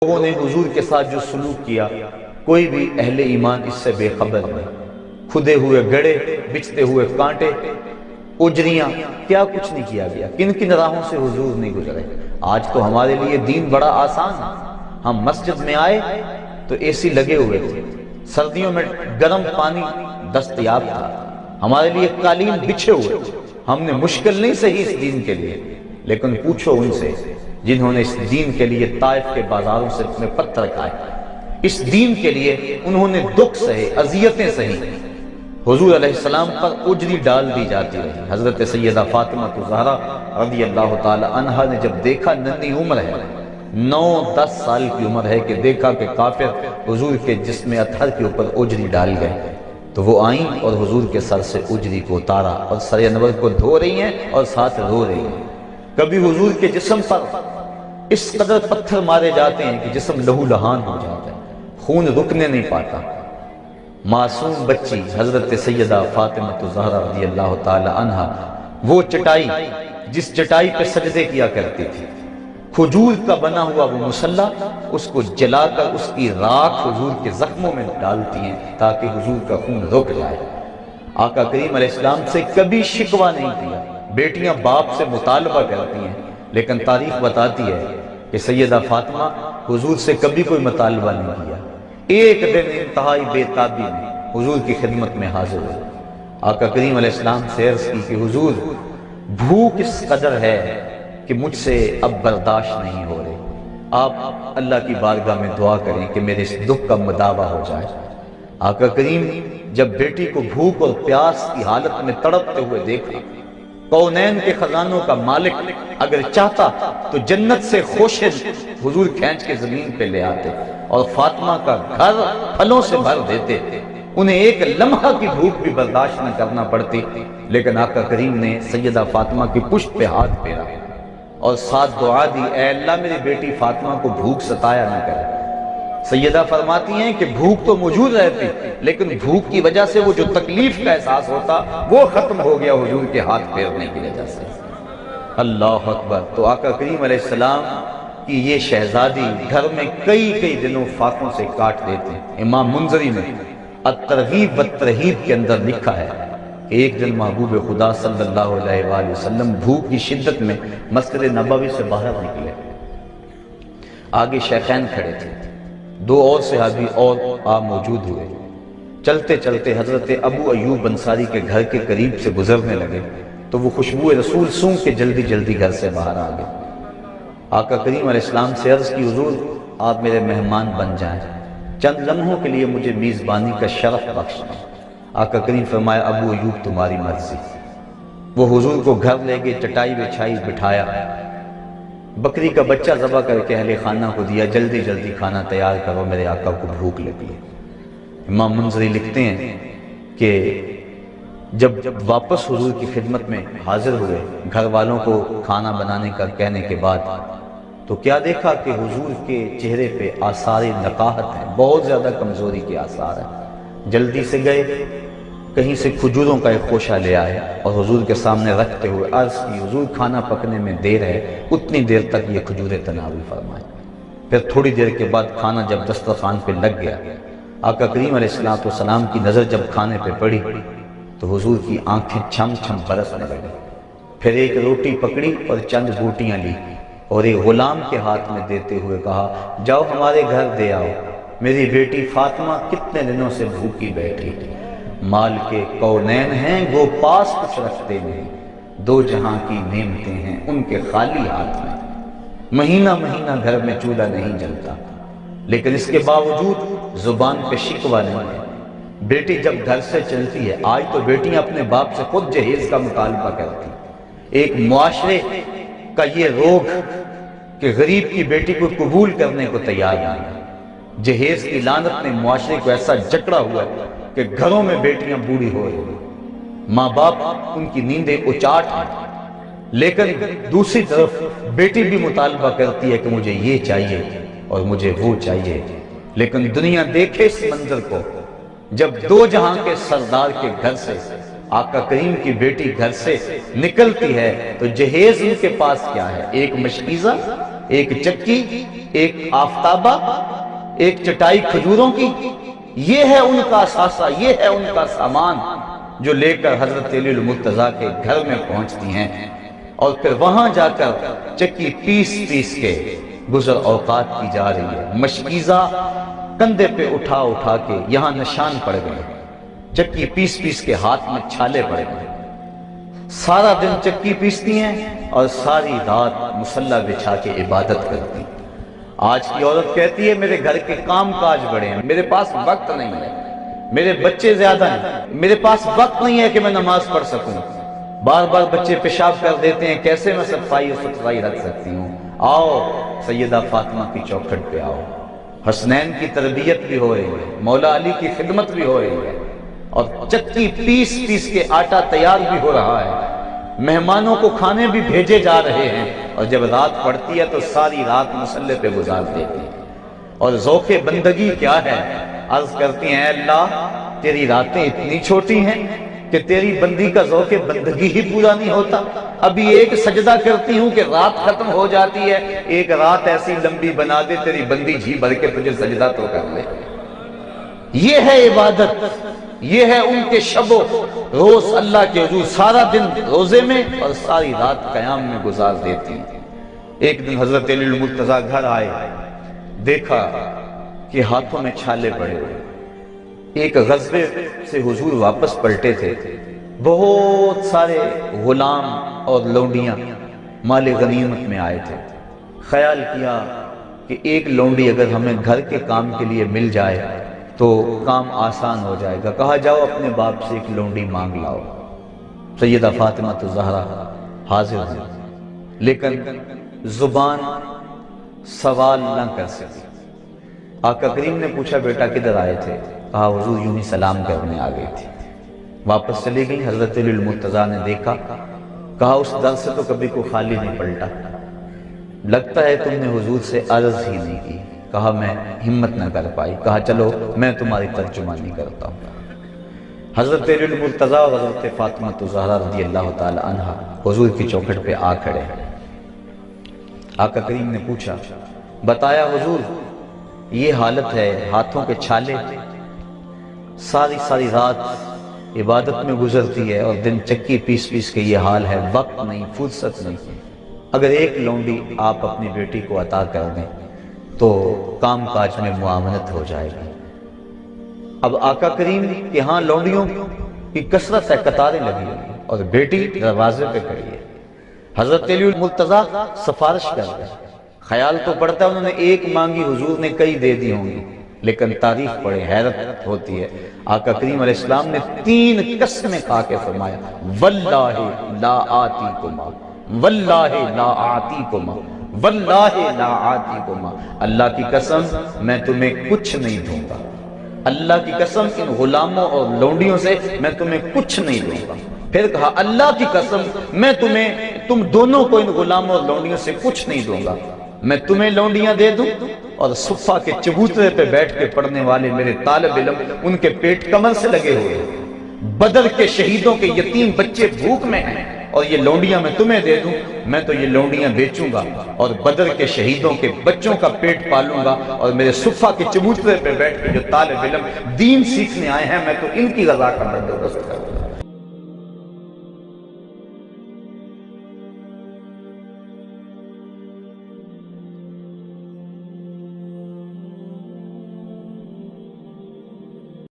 لوگوں نے حضور کے ساتھ جو سلوک کیا کوئی بھی اہل ایمان اس سے بے خبر نہیں۔ کھدے ہوئے گڑے، بچھتے ہوئے کانٹے، اجریاں، کیا کچھ نہیں کیا گیا، کن کن راہوں سے حضور نہیں گزرے۔ آج تو ہمارے لیے دین بڑا آسان ہے، ہم مسجد میں آئے تو اے سی لگے ہوئے تھے، سردیوں میں گرم پانی دستیاب تھا، ہمارے لیے قالین بچھے ہوئے، ہم نے مشکل نہیں سہی اس دین کے لیے۔ لیکن پوچھو ان سے جنہوں نے اس دین کے لیے طائف کے بازاروں سے اپنے پتھر کھائے، اس دین کے لیے انہوں نے دکھ سہے، اذیتیں سہی، حضور علیہ السلام پر اجری ڈال دی جاتی رہی۔ حضرت سیدہ فاطمہ زہرا رضی اللہ تعالی عنہا نے جب دیکھا، ننھی عمر ہے، 9-10 سال کی عمر ہے، کہ دیکھا کہ کافر حضور کے جسم اطہر کے اوپر اجری ڈال گئے، تو وہ آئیں اور حضور کے سر سے اجری کو اتارا اور سر انور کو دھو رہی ہیں اور ساتھ رو رہی ہیں۔ کبھی حضور کے جسم پر اس قدر پتھر مارے جاتے ہیں کہ جسم لہو لہان ہو جاتا ہے، خون رکنے نہیں پاتا۔ معصوم بچی حضرت سیدہ فاطمہ زہرا رضی اللہ تعالی عنہا، وہ چٹائی جس چٹائی پہ سجدے کیا کرتی تھی، کھجور کا بنا ہوا وہ مصلی، اس کو جلا کر اس کی راکھ حضور کے زخموں میں ڈالتی ہیں تاکہ حضور کا خون رک جائے۔ آقا کریم علیہ السلام سے کبھی شکوہ نہیں کیا۔ بیٹیاں باپ سے مطالبہ کرتی ہیں، لیکن تاریخ بتاتی ہے کہ سیدہ فاطمہ حضور سے کبھی کوئی مطالبہ نہیں کیا۔ ایک دن انتہائی بے تابی میں حضور کی خدمت میں حاضر ہوئے، آقا کریم علیہ السلام سے عرض کی کہ حضور بھوک اس قدر ہے کہ مجھ سے اب برداشت نہیں ہو رہے، آپ اللہ کی بارگاہ میں دعا کریں کہ میرے اس دکھ کا مداوع ہو جائے۔ آقا کریم جب بیٹی کو بھوک اور پیاس کی حالت میں تڑپتے ہوئے دیکھا، کونین کے خزانوں کا مالک اگر چاہتا تو جنت سے خوشے حضور کھینچ کے زمین پہ لے آتے اور فاطمہ کا گھر پھلوں سے بھر دیتے، انہیں ایک لمحہ کی بھوک بھی برداشت نہ کرنا پڑتی، لیکن آقا کریم نے سیدہ فاطمہ کی پشت پہ ہاتھ پھیرا اور ساتھ دعا دی، اے اللہ میری بیٹی فاطمہ کو بھوک ستایا نہ کرے۔ سیدہ فرماتی ہیں کہ بھوک تو موجود رہتی، لیکن بھوک کی وجہ سے وہ جو تکلیف کا احساس ہوتا وہ ختم ہو گیا حضور کے ہاتھ پھیرنے کی وجہ سے۔ اللہ اکبر۔ تو آقا کریم علیہ السلام کی یہ شہزادی گھر میں کئی دنوں فاقوں سے کاٹ دیتے ہیں۔ امام منذری نے الترغیب والترہیب کے اندر لکھا ہے کہ ایک دن محبوب خدا صلی اللہ علیہ وآلہ وسلم بھوک کی شدت میں مسجد نبوی سے باہر نکلے، آگے شیخین کھڑے تھے، 2 اور صحابی اور موجود ہوئے، چلتے چلتے حضرت ابو ایوب انصاری کے گھر کے قریب سے گزرنے لگے تو وہ خوشبو رسول سونگھ کے جلدی گھر سے باہر آ گئے۔ آقا کریم علیہ السلام سے عرض کی، حضور آپ میرے مہمان بن جائیں، چند لمحوں کے لیے مجھے میزبانی کا شرف بخش دیں۔ آقا کریم فرمایا، ابو ایوب تمہاری مرضی۔ وہ حضور کو گھر لے گئے، چٹائی بچھائی، بٹھایا، بکری کا بچہ ذبح کر کے اہل خانہ کو دیا، جلدی کھانا تیار کرو، میرے آقا کو بھوک لگی ہے۔ امام منذری لکھتے ہیں کہ جب واپس حضور کی خدمت میں حاضر ہوئے، گھر والوں کو کھانا بنانے کا کہنے کے بعد، تو کیا دیکھا کہ حضور کے چہرے پہ آثار نقاہت ہیں، بہت زیادہ کمزوری کے آثار ہیں۔ جلدی سے گئے، کہیں سے کھجوروں کا ایک خوشہ لے آئے اور حضور کے سامنے رکھتے ہوئے عرض کی، حضور کھانا پکنے میں دیر ہے، اتنی دیر تک یہ کھجوریں تناول فرمائیں۔ پھر تھوڑی دیر کے بعد کھانا جب دسترخوان پہ لگ گیا، آقا کریم علیہ السلام کی نظر جب کھانے پہ پڑی تو حضور کی آنکھیں چھم چھم برسنے لگی۔ پھر ایک روٹی پکڑی اور چند بوٹیاں لی اور ایک غلام کے ہاتھ میں دیتے ہوئے کہا، جاؤ ہمارے گھر دے آؤ، میری بیٹی فاطمہ کتنے دنوں سے بھوکی بیٹھی تھی، مال کے کونین ہیں وہ پاس کچھ رکھتے نہیں، 2 جہاں کی نعمتیں ہیں ان کے خالی ہاتھ میں، مہینہ گھر میں چولہا نہیں جلتا، لیکن اس کے باوجود زبان پہ شکوہ نہیں ہے۔ بیٹی جب گھر سے چلتی ہے، آج تو بیٹیاں اپنے باپ سے خود جہیز کا مطالبہ کرتی، ایک معاشرے کا یہ روگ کہ غریب کی بیٹی کو قبول کرنے کو تیار نہیں۔ جہیز کی لعنت نے معاشرے کو ایسا جکڑا ہوا ہے کہ گھروں میں بیٹیاں بوڑھی ہو رہی ہیں، ماں باپ ان کی نیندیں اچاٹ ہیں، لیکن دوسری طرف بیٹی بھی مطالبہ کرتی ہے کہ مجھے یہ چاہیے اور مجھے وہ چاہیے۔ لیکن دنیا دیکھے اس منظر کو، جب 2 جہاں کے سردار کے گھر سے آقا کریم کی بیٹی گھر سے نکلتی ہے تو جہیز ان کے پاس کیا ہے؟ ایک مشکیزہ، ایک چکی، ایک آفتابہ، ایک چٹائی کھجوروں کی، یہ ہے ان کا اثاثہ، یہ ہے ان کا سامان جو لے کر حضرت علی المرتضیٰ کے گھر میں پہنچتی ہیں، اور پھر وہاں جا کر چکی پیس پیس کے گزر اوقات کی جا رہی ہے۔ مشکیزہ کندھے پہ اٹھا اٹھا کے یہاں نشان پڑ گئے، چکی پیس پیس کے ہاتھ میں چھالے پڑ گئے۔ سارا دن چکی پیستی ہیں اور ساری رات مصلی بچھا کے عبادت کرتی ہیں۔ آج کی عورت کہتی ہے میرے گھر کے کام کاج بڑے ہیں، میرے پاس وقت نہیں ہے، میرے بچے زیادہ ہیں، میرے پاس وقت نہیں ہے کہ میں نماز پڑھ سکوں، بار بار بچے پیشاب کر دیتے ہیں، کیسے میں صفائی و ستھرائی رکھ سکتی ہوں؟ آؤ سیدہ فاطمہ کی چوکھٹ پہ آؤ، حسنین کی تربیت بھی ہو رہی ہے، مولا علی کی خدمت بھی ہو رہی ہے، اور چکی پیس پیس کے آٹا تیار بھی ہو رہا ہے، مہمانوں کو کھانے بھی بھیجے جا رہے ہیں، اور جب رات پڑتی ہے تو ساری رات مصلی پہ گزار دیتی ہیں۔ اور ذوق بندگی کیا ہے؟ عرض کرتی ہیں اے اللہ تیری راتیں اتنی چھوٹی ہیں کہ تیری بندی کا ذوق بندگی ہی پورا نہیں ہوتا، ابھی ایک سجدہ کرتی ہوں کہ رات ختم ہو جاتی ہے، ایک رات ایسی لمبی بنا دے تیری بندی جی بھر کے تجھے سجدہ تو کر لے۔ یہ ہے عبادت، یہ ہے ان کے شب و روز اللہ کے حضور، سارا دن روزے میں اور ساری رات قیام میں گزار دیتی ہیں۔ ایک دن حضرت علی المرتضیٰ گھر آئے، دیکھا کہ ہاتھوں میں چھالے پڑے ہوئے، ایک غزوے سے حضور واپس پلٹے تھے، بہت سارے غلام اور لونڈیاں مال غنیمت میں آئے تھے، خیال کیا کہ ایک لونڈی اگر ہمیں گھر کے کام کے لیے مل جائے تو کام آسان ہو جائے گا، کہا جاؤ اپنے باپ سے ایک لونڈی مانگ لاؤ۔ سیدہ فاطمہ الزہرا حاضر ہیں، لیکن زبان سوال نہ کر سکی۔ آقا کریم نے پوچھا بیٹا کدھر آئے تھے؟ کہا حضور یوں ہی سلام کرنے آ گئی تھی۔ واپس چلی گئی، حضرت علی المرتضیٰ نے دیکھا، کہا اس در سے تو کبھی کوئی خالی نہیں پلٹا، لگتا ہے تم نے حضور سے عرض ہی نہیں کی۔ کہا میں ہمت نہ کر پائی، کہا چلو میں تمہاری ترجمانی کرتا ہوں۔ حضرت علی المرتضیٰ اور حضرت فاطمہ الزہرا رضی اللہ تعالی عنہ حضور کی چوکھٹ پہ آ کھڑے ہیں۔ آقا کریم نے پوچھا، بتایا حضور یہ حالت ہے، ہاتھوں کے چھالے، ساری رات عبادت میں گزرتی ہے اور دن چکی پیس پیس کے یہ حال ہے، وقت نہیں، فرصت نہیں، اگر ایک لونڈی آپ اپنی بیٹی کو عطا کر دیں تو کام کاج میں معاونت ہو جائے گی۔ اب آقا کریم کہ ہاں لونڈیوں کی کثرت ہے، قطاریں لگی ہوئی ہیں اور بیٹی دروازے پہ کھڑی ہے۔ حضرت علی المرتضیٰ سفارش کر رہے ہیں، خیال تو پڑتا ہے انہوں نے ایک مانگی، حضور نے کئی دے دی ہوں گی، لیکن تاریخ پڑھے حیرت ہوتی ہے۔ آقا کریم علیہ السلام نے 3 قسمیں کھا کے فرمایا واللہ لا آتیکما، واللہ لا آتیکما، واللہ لا آتیکما، اللہ کی قسم میں تمہیں کچھ نہیں دوں گا، اللہ کی قسم ان غلاموں اور لونڈیوں سے میں تمہیں کچھ نہیں دوں گا۔ پھر کہا اللہ کی قسم میں تم دونوں کو ان غلاموں اور لونڈیوں سے کچھ نہیں دوں گا، میں تمہیں لونڈیاں دے دوں اور صفہ کے چبوترے پہ بیٹھ کے پڑھنے والے میرے طالب علم ان کے پیٹ کمر سے لگے ہوئے ہیں، بدر کے شہیدوں کے یتیم بچے بھوک میں ہیں اور یہ لونڈیاں میں تمہیں دے دوں، میں تو یہ لونڈیاں بیچوں گا اور بدر کے شہیدوں کے بچوں کا پیٹ پالوں گا، اور میرے صفہ کے چبوترے پہ بیٹھ کے جو طالب علم دین سیکھنے آئے ہیں میں تو ان کی رضا کا بندوبست کروں گا۔